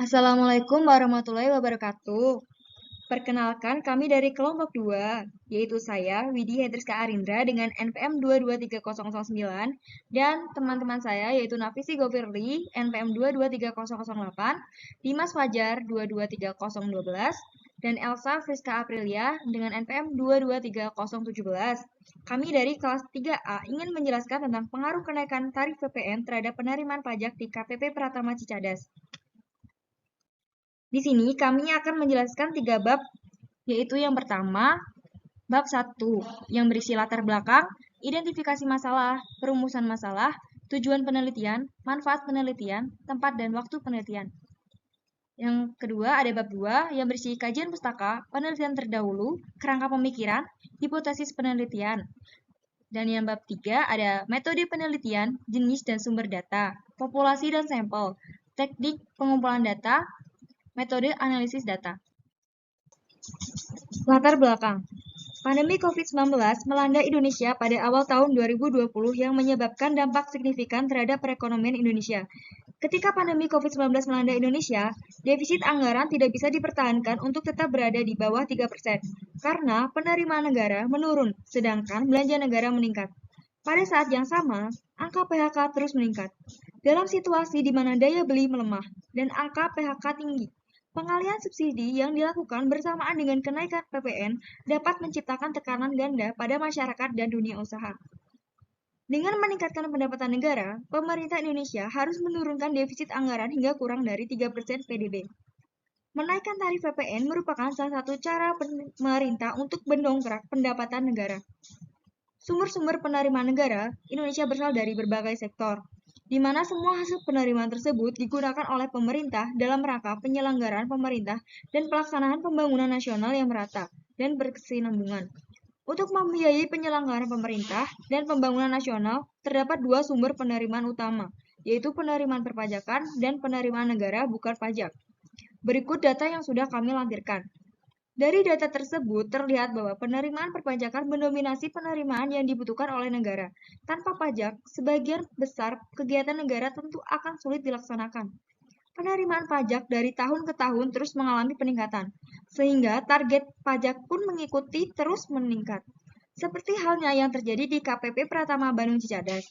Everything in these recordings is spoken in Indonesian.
Assalamualaikum warahmatullahi wabarakatuh. Perkenalkan, kami dari kelompok 2, yaitu saya, Widi Hedriska Arindra dengan NPM 2230009, dan teman-teman saya yaitu Nafisi Gofirli, NPM 2230008, Dimas Fajar 223012, dan Elsa Friska Aprilia dengan NPM 223017. Kami dari kelas 3A ingin menjelaskan tentang pengaruh kenaikan tarif PPN terhadap penerimaan pajak di KPP Pratama Cicadas. Di sini kami akan menjelaskan 3 bab, yaitu yang pertama, bab 1, yang berisi latar belakang, identifikasi masalah, perumusan masalah, tujuan penelitian, manfaat penelitian, tempat dan waktu penelitian. Yang kedua ada bab 2, yang berisi kajian pustaka, penelitian terdahulu, kerangka pemikiran, hipotesis penelitian. Dan yang bab 3 ada metode penelitian, jenis dan sumber data, populasi dan sampel, teknik pengumpulan data, metode analisis data. Latar belakang. Pandemi COVID-19 melanda Indonesia pada awal tahun 2020 yang menyebabkan dampak signifikan terhadap perekonomian Indonesia. Ketika pandemi COVID-19 melanda Indonesia, defisit anggaran tidak bisa dipertahankan untuk tetap berada di bawah 3%, karena penerimaan negara menurun, sedangkan belanja negara meningkat. Pada saat yang sama, angka PHK terus meningkat. Dalam situasi di mana daya beli melemah dan angka PHK tinggi, pengalihan subsidi yang dilakukan bersamaan dengan kenaikan PPN dapat menciptakan tekanan ganda pada masyarakat dan dunia usaha. Dengan meningkatkan pendapatan negara, pemerintah Indonesia harus menurunkan defisit anggaran hingga kurang dari 3% PDB. Menaikkan tarif PPN merupakan salah satu cara pemerintah untuk mendongkrak pendapatan negara. Sumber-sumber penerimaan negara Indonesia berasal dari berbagai sektor, di mana semua hasil penerimaan tersebut digunakan oleh pemerintah dalam rangka penyelenggaraan pemerintah dan pelaksanaan pembangunan nasional yang merata dan berkesinambungan. Untuk membiayai penyelenggaraan pemerintah dan pembangunan nasional, terdapat 2 sumber penerimaan utama, yaitu penerimaan perpajakan dan penerimaan negara bukan pajak. Berikut data yang sudah kami lampirkan. Dari data tersebut terlihat bahwa penerimaan perpajakan mendominasi penerimaan yang dibutuhkan oleh negara. Tanpa pajak, sebagian besar kegiatan negara tentu akan sulit dilaksanakan. Penerimaan pajak dari tahun ke tahun terus mengalami peningkatan, sehingga target pajak pun mengikuti terus meningkat. Seperti halnya yang terjadi di KPP Pratama Bandung Cicadas.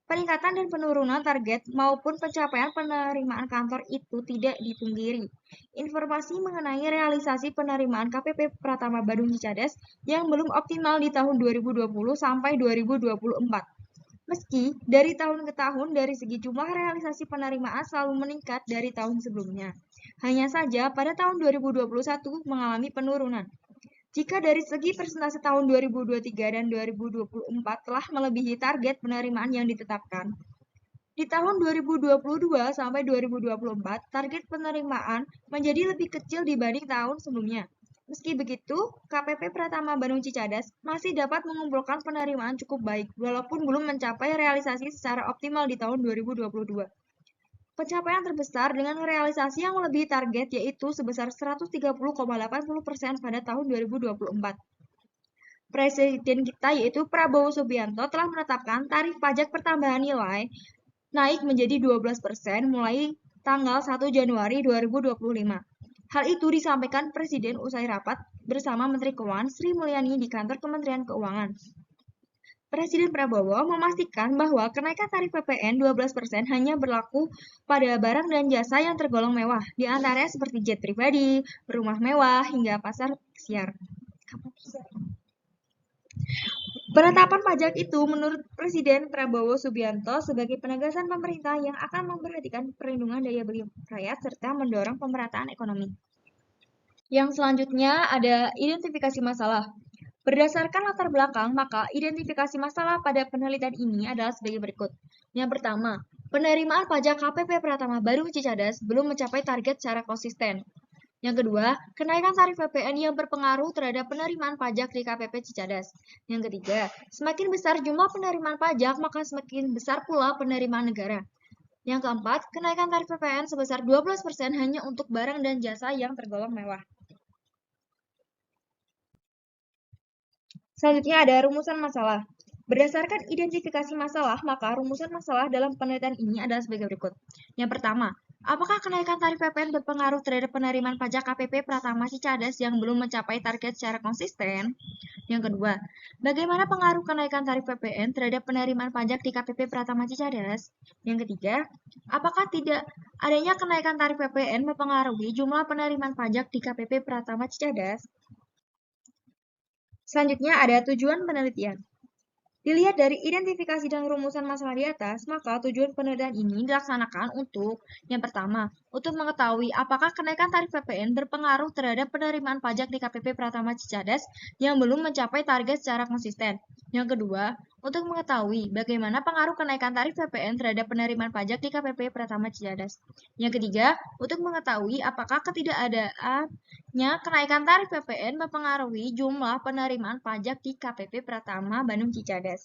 Peningkatan dan penurunan target maupun pencapaian penerimaan kantor itu tidak dipungkiri. Informasi mengenai realisasi penerimaan KPP Pratama Bandung Cicadas yang belum optimal di tahun 2020 sampai 2024. Meski dari tahun ke tahun dari segi jumlah realisasi penerimaan selalu meningkat dari tahun sebelumnya. Hanya saja pada tahun 2021 mengalami penurunan. Jika dari segi persentase tahun 2023 dan 2024 telah melebihi target penerimaan yang ditetapkan, di tahun 2022 sampai 2024, target penerimaan menjadi lebih kecil dibanding tahun sebelumnya. Meski begitu, KPP Pratama Bandung Cicadas masih dapat mengumpulkan penerimaan cukup baik, walaupun belum mencapai realisasi secara optimal di tahun 2022. Pencapaian terbesar dengan realisasi yang melebihi target yaitu sebesar 130,80% pada tahun 2024. Presiden kita yaitu Prabowo Subianto telah menetapkan tarif pajak pertambahan nilai naik menjadi 12% mulai tanggal 1 Januari 2025. Hal itu disampaikan Presiden usai rapat bersama Menteri Keuangan Sri Mulyani di kantor Kementerian Keuangan. Presiden Prabowo memastikan bahwa kenaikan tarif PPN 12% hanya berlaku pada barang dan jasa yang tergolong mewah, di antaranya seperti jet pribadi, rumah mewah, hingga pasar siar. Penetapan pajak itu menurut Presiden Prabowo Subianto sebagai penegasan pemerintah yang akan memperhatikan perlindungan daya beli rakyat serta mendorong pemerataan ekonomi. Yang selanjutnya ada identifikasi masalah. Berdasarkan latar belakang, maka identifikasi masalah pada penelitian ini adalah sebagai berikut. Yang pertama, penerimaan pajak KPP Pratama Bandung Cicadas belum mencapai target secara konsisten. Yang kedua, kenaikan tarif PPN yang berpengaruh terhadap penerimaan pajak di KPP Cicadas. Yang ketiga, semakin besar jumlah penerimaan pajak, maka semakin besar pula penerimaan negara. Yang keempat, kenaikan tarif PPN sebesar 12% hanya untuk barang dan jasa yang tergolong mewah. Selanjutnya ada rumusan masalah. Berdasarkan identifikasi masalah, maka rumusan masalah dalam penelitian ini adalah sebagai berikut. Yang pertama, Apakah kenaikan tarif PPN berpengaruh terhadap penerimaan pajak KPP Pratama Cicadas yang belum mencapai target secara konsisten? Yang kedua, bagaimana pengaruh kenaikan tarif PPN terhadap penerimaan pajak di KPP Pratama Cicadas? Yang ketiga, apakah tidak adanya kenaikan tarif PPN mempengaruhi jumlah penerimaan pajak di KPP Pratama Cicadas? Selanjutnya ada tujuan penelitian. Dilihat dari identifikasi dan rumusan masalah di atas, maka tujuan penelitian ini dilaksanakan untuk yang pertama, untuk mengetahui apakah kenaikan tarif PPN berpengaruh terhadap penerimaan pajak di KPP Pratama Cicadas yang belum mencapai target secara konsisten. Yang kedua, untuk mengetahui bagaimana pengaruh kenaikan tarif PPN terhadap penerimaan pajak di KPP Pratama Cicadas. Yang ketiga, untuk mengetahui apakah ketidakadaannya kenaikan tarif PPN mempengaruhi jumlah penerimaan pajak di KPP Pratama Bandung Cicadas.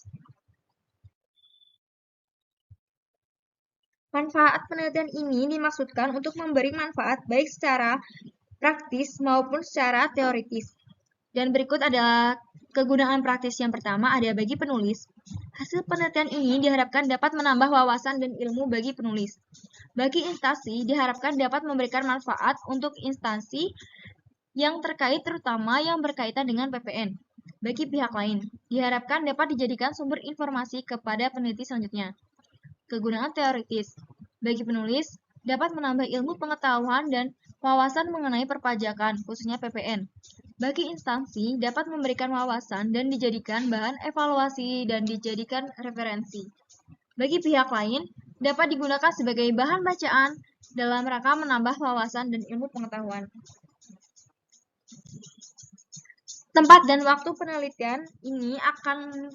Manfaat penelitian ini dimaksudkan untuk memberi manfaat baik secara praktis maupun secara teoritis. Dan berikut adalah kegunaan praktis yang pertama ada bagi penulis. Hasil penelitian ini diharapkan dapat menambah wawasan dan ilmu bagi penulis. Bagi instansi diharapkan dapat memberikan manfaat untuk instansi yang terkait terutama yang berkaitan dengan PPN. Bagi pihak lain, diharapkan dapat dijadikan sumber informasi kepada peneliti selanjutnya. Kegunaan teoritis bagi penulis dapat menambah ilmu pengetahuan dan wawasan mengenai perpajakan, khususnya PPN. Bagi instansi dapat memberikan wawasan dan dijadikan bahan evaluasi dan dijadikan referensi. Bagi pihak lain dapat digunakan sebagai bahan bacaan dalam rangka menambah wawasan dan ilmu pengetahuan. Tempat dan waktu penelitian ini akan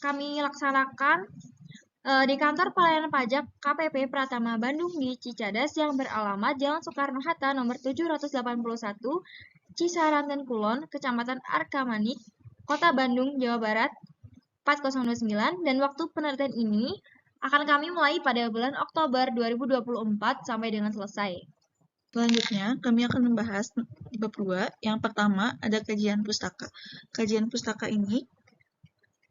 kami laksanakan di kantor pelayanan pajak KPP Pratama Bandung di Cicadas yang beralamat Jalan Soekarno-Hatta nomor 781, Cisaran dan Kulon, Kecamatan Arkamanik, Kota Bandung, Jawa Barat 4029, dan waktu penelitian ini akan kami mulai pada bulan Oktober 2024 sampai dengan selesai. Selanjutnya, kami akan membahas di bab 2. Yang pertama, ada kajian pustaka. Kajian pustaka ini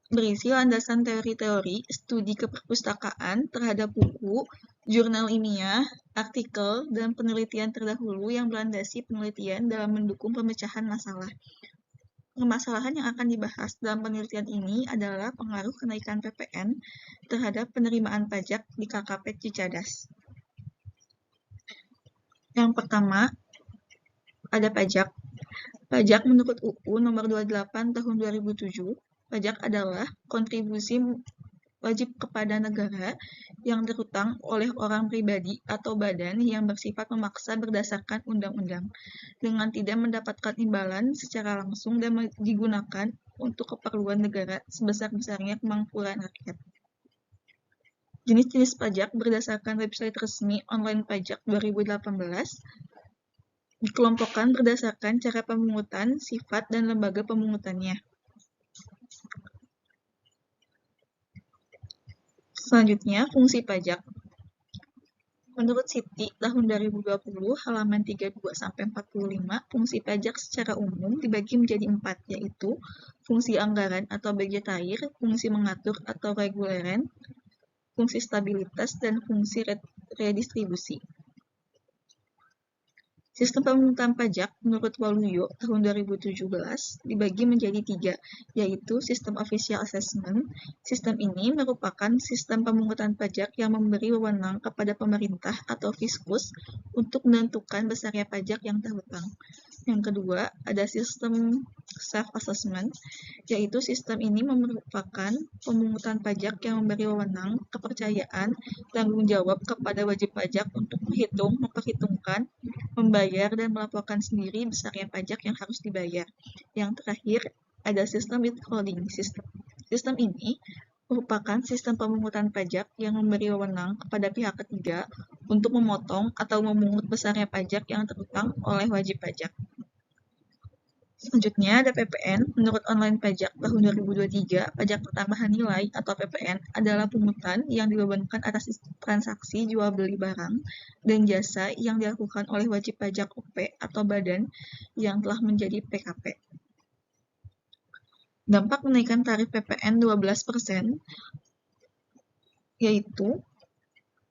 berisi landasan teori-teori studi keperpustakaan terhadap buku, jurnal ilmiah, artikel, dan penelitian terdahulu yang melandasi penelitian dalam mendukung pemecahan masalah. Permasalahan yang akan dibahas dalam penelitian ini adalah pengaruh kenaikan PPN terhadap penerimaan pajak di KKP Cicadas. Yang pertama, ada pajak. Pajak menurut UU nomor 28 tahun 2007, pajak adalah kontribusi wajib kepada negara yang terutang oleh orang pribadi atau badan yang bersifat memaksa berdasarkan undang-undang, dengan tidak mendapatkan imbalan secara langsung dan digunakan untuk keperluan negara sebesar-besarnya kemampuan rakyat. Jenis-jenis pajak berdasarkan website resmi online pajak 2018 dikelompokkan berdasarkan cara pemungutan, sifat, dan lembaga pemungutannya. Selanjutnya, fungsi pajak. Menurut Siti tahun 2020 halaman 32-45, fungsi pajak secara umum dibagi menjadi 4, yaitu fungsi anggaran atau budgetair, fungsi mengatur atau reguleran, fungsi stabilitas, dan fungsi redistribusi. Sistem pemungutan pajak menurut Waluyo tahun 2017 dibagi menjadi 3, yaitu sistem official assessment. Sistem ini merupakan sistem pemungutan pajak yang memberi wewenang kepada pemerintah atau fiskus untuk menentukan besarnya pajak yang terhutang. Yang kedua, ada sistem self-assessment, yaitu sistem ini merupakan pemungutan pajak yang memberi wewenang, kepercayaan, tanggung jawab kepada wajib pajak untuk memperhitungkan, membayar, dan melaporkan sendiri besarnya pajak yang harus dibayar. Yang terakhir, ada sistem withholding system. Sistem ini merupakan sistem pemungutan pajak yang memberi wewenang kepada pihak ketiga untuk memotong atau memungut besarnya pajak yang terhutang oleh wajib pajak. Selanjutnya ada PPN. Menurut online pajak tahun 2023, pajak pertambahan nilai atau PPN adalah pungutan yang dibebankan atas transaksi jual beli barang dan jasa yang dilakukan oleh wajib pajak OP atau badan yang telah menjadi PKP. Dampak kenaikan tarif PPN 12%, yaitu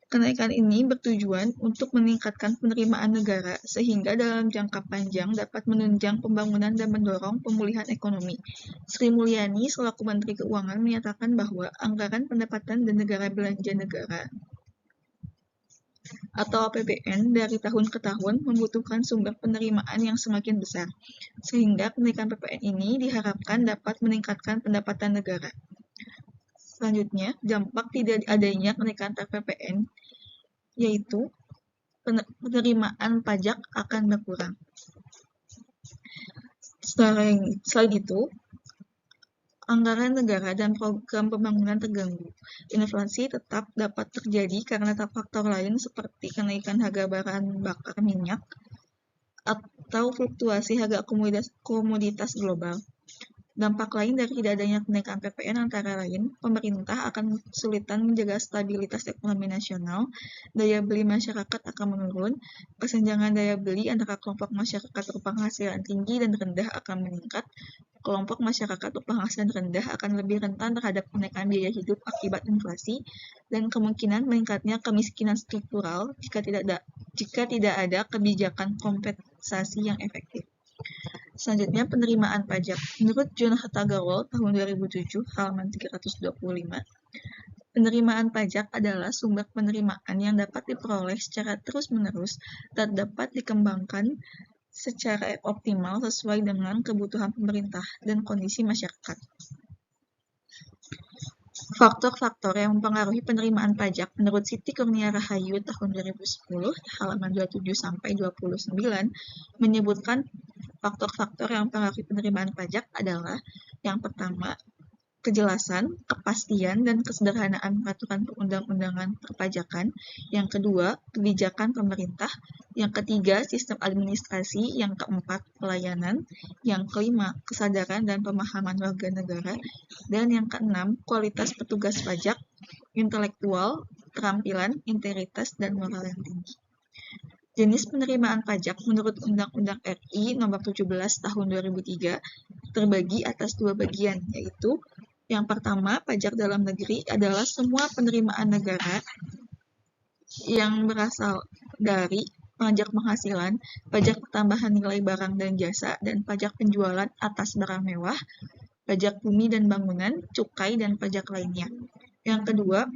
Kenaikan ini bertujuan untuk meningkatkan penerimaan negara sehingga dalam jangka panjang dapat menunjang pembangunan dan mendorong pemulihan ekonomi. Sri Mulyani selaku Menteri Keuangan menyatakan bahwa anggaran pendapatan dan negara belanja negara atau APBN dari tahun ke tahun membutuhkan sumber penerimaan yang semakin besar, sehingga kenaikan PPN ini diharapkan dapat meningkatkan pendapatan negara. Selanjutnya, dampak tidak adanya kenaikan tarif PPN yaitu penerimaan pajak akan berkurang. Selain itu, anggaran negara dan program pembangunan terganggu. Inflasi tetap dapat terjadi karena faktor lain seperti kenaikan harga bahan bakar minyak atau fluktuasi harga komoditas global. Dampak lain dari tidak adanya kenaikan PPN antara lain, pemerintah akan kesulitan menjaga stabilitas ekonomi nasional, daya beli masyarakat akan menurun, kesenjangan daya beli antara kelompok masyarakat berpenghasilan tinggi dan rendah akan meningkat, kelompok masyarakat berpenghasilan rendah akan lebih rentan terhadap kenaikan biaya hidup akibat inflasi, dan kemungkinan meningkatnya kemiskinan struktural jika tidak ada kebijakan kompensasi yang efektif. Selanjutnya, penerimaan pajak. Menurut John Hatagawal tahun 2007, halaman 325, penerimaan pajak adalah sumber penerimaan yang dapat diperoleh secara terus-menerus dan dapat dikembangkan secara optimal sesuai dengan kebutuhan pemerintah dan kondisi masyarakat. Faktor-faktor yang mempengaruhi penerimaan pajak menurut Siti Kurnia Rahayu tahun 2010, halaman 27-29, menyebutkan faktor-faktor yang mempengaruhi penerimaan pajak adalah yang pertama, kejelasan, kepastian, dan kesederhanaan peraturan perundang-undangan perpajakan. Yang kedua, kebijakan pemerintah. Yang ketiga, sistem administrasi. Yang keempat, pelayanan. Yang kelima, kesadaran dan pemahaman warga negara. Dan yang keenam, kualitas petugas pajak, intelektual, terampilan, integritas, dan moral yang tinggi. Jenis penerimaan pajak menurut Undang-Undang RI Nomor 17 Tahun 2003 terbagi atas dua bagian, yaitu yang pertama, pajak dalam negeri adalah semua penerimaan negara yang berasal dari pajak penghasilan, pajak tambahan nilai barang dan jasa, dan pajak penjualan atas barang mewah, pajak bumi dan bangunan, cukai, dan pajak lainnya. Yang kedua,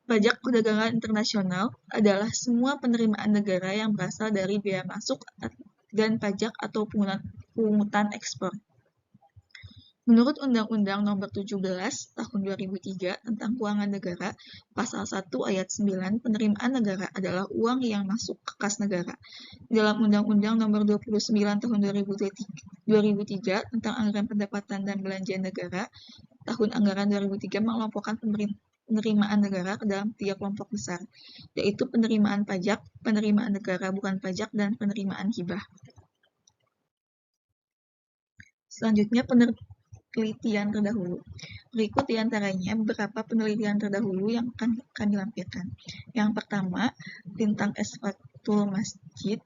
pajak perdagangan internasional adalah semua penerimaan negara yang berasal dari bea masuk dan pajak atau pungutan ekspor. Menurut Undang-Undang Nomor 17 Tahun 2003 tentang Keuangan Negara, Pasal 1 Ayat 9, penerimaan negara adalah uang yang masuk ke kas negara. Dalam Undang-Undang Nomor 29 Tahun 2003 tentang Anggaran Pendapatan dan Belanja Negara, Tahun Anggaran 2003 mengelompokkan penerimaan negara ke dalam 3 kelompok besar, yaitu penerimaan pajak, penerimaan negara bukan pajak, dan penerimaan hibah. Selanjutnya, penelitian terdahulu. Berikut diantaranya beberapa penelitian terdahulu yang akan kami lampirkan. Yang pertama, tentang Esfatul Masjid,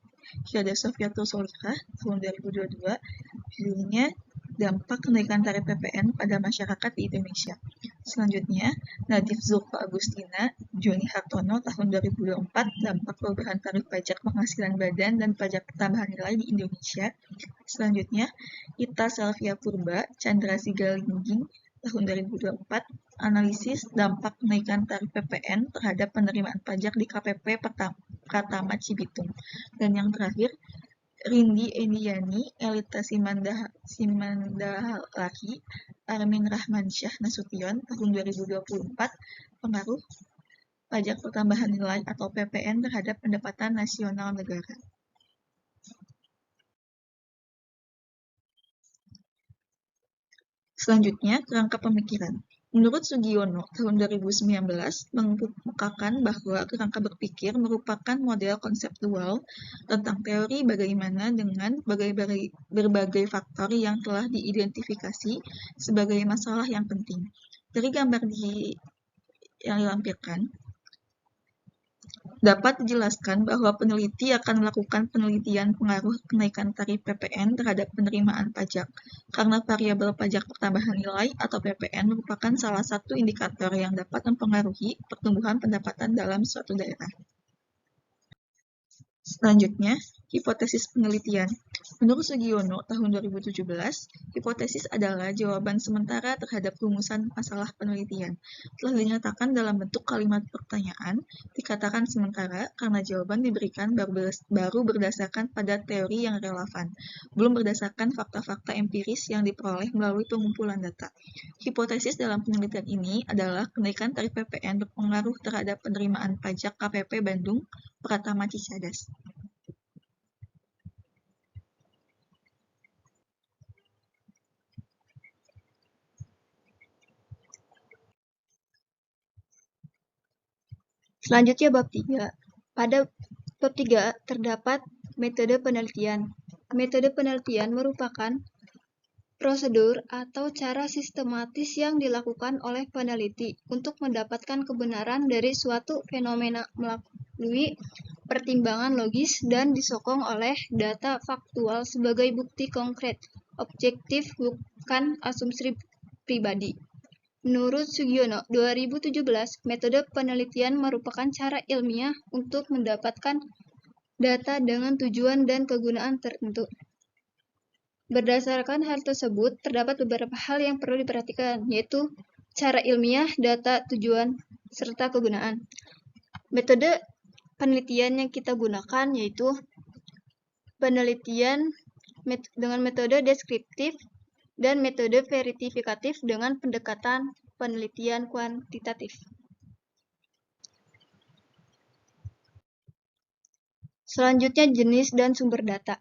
Syahada Sofiatul Solikah, tahun 2022, judulnya Dampak Kenaikan Tarif PPN pada Masyarakat di Indonesia. Selanjutnya, Nadif Zulfa Agustina, Joni Hartono, tahun 2024, Dampak Perubahan Tarif Pajak Penghasilan Badan dan Pajak Tambahan Nilai di Indonesia. Selanjutnya, Ita Salvia Purba, Chandra Sigalingging, tahun 2024, Analisis Dampak Kenaikan Tarif PPN terhadap penerimaan pajak di KPP Pratama Cibitung. Dan yang terakhir, Rindi Ediani, Elita Simandahalahi, Armin Rahmansyah Nasution, tahun 2024, pengaruh pajak pertambahan nilai atau PPN terhadap pendapatan nasional negara. Selanjutnya, kerangka pemikiran. Menurut Sugiono, tahun 2019, mengemukakan bahwa kerangka berpikir merupakan model konseptual tentang teori bagaimana dengan berbagai faktor yang telah diidentifikasi sebagai masalah yang penting. Dari gambar yang dilampirkan, Dapat dijelaskan bahwa peneliti akan melakukan penelitian pengaruh kenaikan tarif PPN terhadap penerimaan pajak, karena variabel pajak pertambahan nilai atau PPN merupakan salah satu indikator yang dapat mempengaruhi pertumbuhan pendapatan dalam suatu daerah. Selanjutnya, hipotesis penelitian. Menurut Sugiono tahun 2017, hipotesis adalah jawaban sementara terhadap rumusan masalah penelitian. Telah dinyatakan dalam bentuk kalimat pertanyaan, dikatakan sementara karena jawaban diberikan baru berdasarkan pada teori yang relevan, belum berdasarkan fakta-fakta empiris yang diperoleh melalui pengumpulan data. Hipotesis dalam penelitian ini adalah kenaikan tarif PPN berpengaruh terhadap penerimaan pajak KPP Bandung Pratama Cicadas. Selanjutnya bab 3. Pada bab 3 terdapat metode penelitian. Metode penelitian merupakan prosedur atau cara sistematis yang dilakukan oleh peneliti untuk mendapatkan kebenaran dari suatu fenomena melalui pertimbangan logis dan disokong oleh data faktual sebagai bukti konkret, objektif, bukan asumsi pribadi. Menurut Sugiono, 2017, metode penelitian merupakan cara ilmiah untuk mendapatkan data dengan tujuan dan kegunaan tertentu. Berdasarkan hal tersebut, terdapat beberapa hal yang perlu diperhatikan, yaitu cara ilmiah, data, tujuan, serta kegunaan. Metode penelitian yang kita gunakan yaitu penelitian dengan metode deskriptif dan metode verifikatif dengan pendekatan penelitian kuantitatif. Selanjutnya, jenis dan sumber data.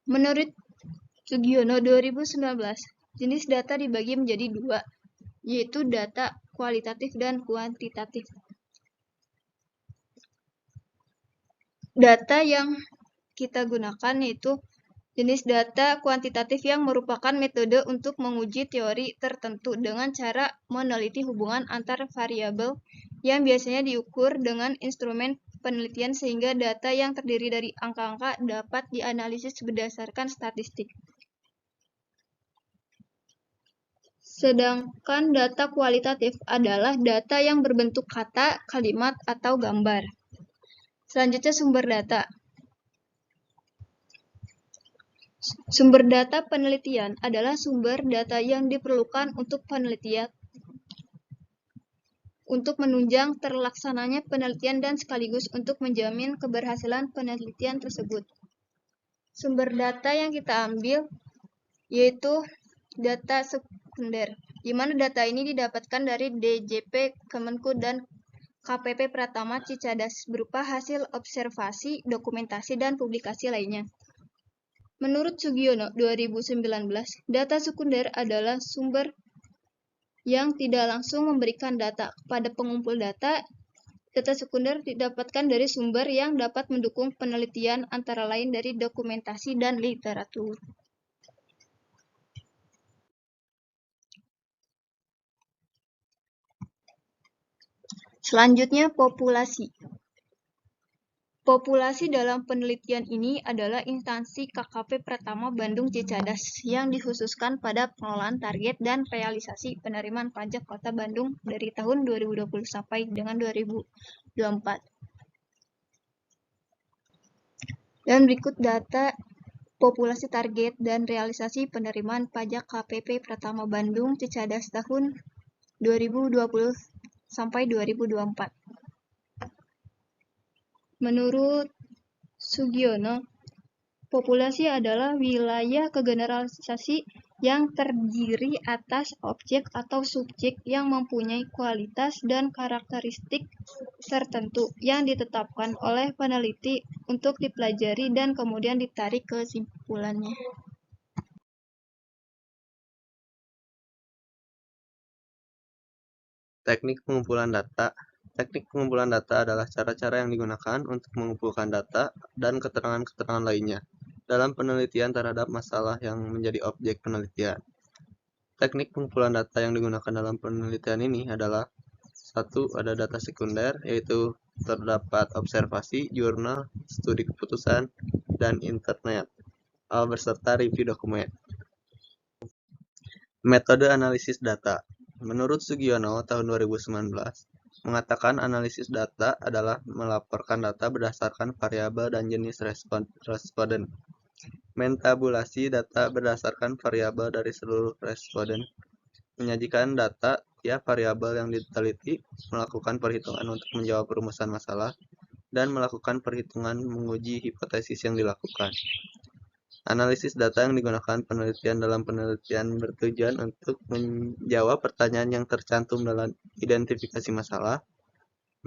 Menurut Sugiono 2019, jenis data dibagi menjadi dua, yaitu data kualitatif dan kuantitatif. Data yang kita gunakan yaitu jenis data kuantitatif yang merupakan metode untuk menguji teori tertentu dengan cara meneliti hubungan antar variabel yang biasanya diukur dengan instrumen penelitian sehingga data yang terdiri dari angka-angka dapat dianalisis berdasarkan statistik. Sedangkan data kualitatif adalah data yang berbentuk kata, kalimat, atau gambar. Selanjutnya, sumber data. Sumber data penelitian adalah sumber data yang diperlukan untuk penelitian untuk menunjang terlaksananya penelitian dan sekaligus untuk menjamin keberhasilan penelitian tersebut. Sumber data yang kita ambil yaitu data sekunder, di mana data ini didapatkan dari DJP Kemenku dan KPP Pratama Cicadas berupa hasil observasi, dokumentasi, dan publikasi lainnya. Menurut Sugiono 2019, data sekunder adalah sumber yang tidak langsung memberikan data kepada pengumpul data. Data sekunder didapatkan dari sumber yang dapat mendukung penelitian antara lain dari dokumentasi dan literatur. Selanjutnya, populasi. Populasi dalam penelitian ini adalah instansi KKP Pratama Bandung Cicadas yang dikhususkan pada pengelolaan target dan realisasi penerimaan pajak Kota Bandung dari tahun 2020 sampai dengan 2024. Dan berikut data populasi target dan realisasi penerimaan pajak KPP Pratama Bandung Cicadas tahun 2020 sampai 2024. Menurut Sugiono, populasi adalah wilayah kegeneralisasi yang terdiri atas objek atau subjek yang mempunyai kualitas dan karakteristik tertentu yang ditetapkan oleh peneliti untuk dipelajari dan kemudian ditarik kesimpulannya. Teknik pengumpulan data. Teknik pengumpulan data adalah cara-cara yang digunakan untuk mengumpulkan data dan keterangan-keterangan lainnya dalam penelitian terhadap masalah yang menjadi objek penelitian. Teknik pengumpulan data yang digunakan dalam penelitian ini adalah Satu, ada data sekunder, yaitu terdapat observasi, jurnal, studi keputusan, dan internet, beserta review dokumen. Metode analisis data. Menurut Sugiono tahun 2019, mengatakan analisis data adalah melaporkan data berdasarkan variabel dan jenis responden. Mentabulasi data berdasarkan variabel dari seluruh responden. Menyajikan data tiap variabel yang diteliti, melakukan perhitungan untuk menjawab rumusan masalah, dan melakukan perhitungan menguji hipotesis yang dilakukan. Analisis data yang digunakan penelitian dalam penelitian bertujuan untuk menjawab pertanyaan yang tercantum dalam identifikasi masalah.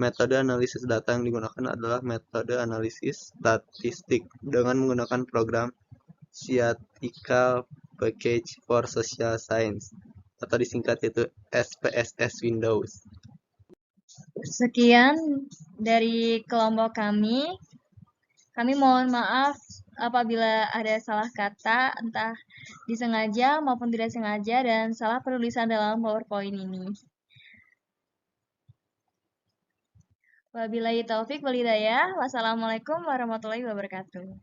Metode analisis data yang digunakan adalah metode analisis statistik dengan menggunakan program Statistical Package for Social Science atau disingkat yaitu SPSS Windows. Sekian dari kelompok kami. Kami mohon maaf apabila ada salah kata, entah disengaja maupun tidak sengaja, dan salah penulisan dalam PowerPoint ini. Wabillahi taufik wal hidayah. Wassalamualaikum warahmatullahi wabarakatuh.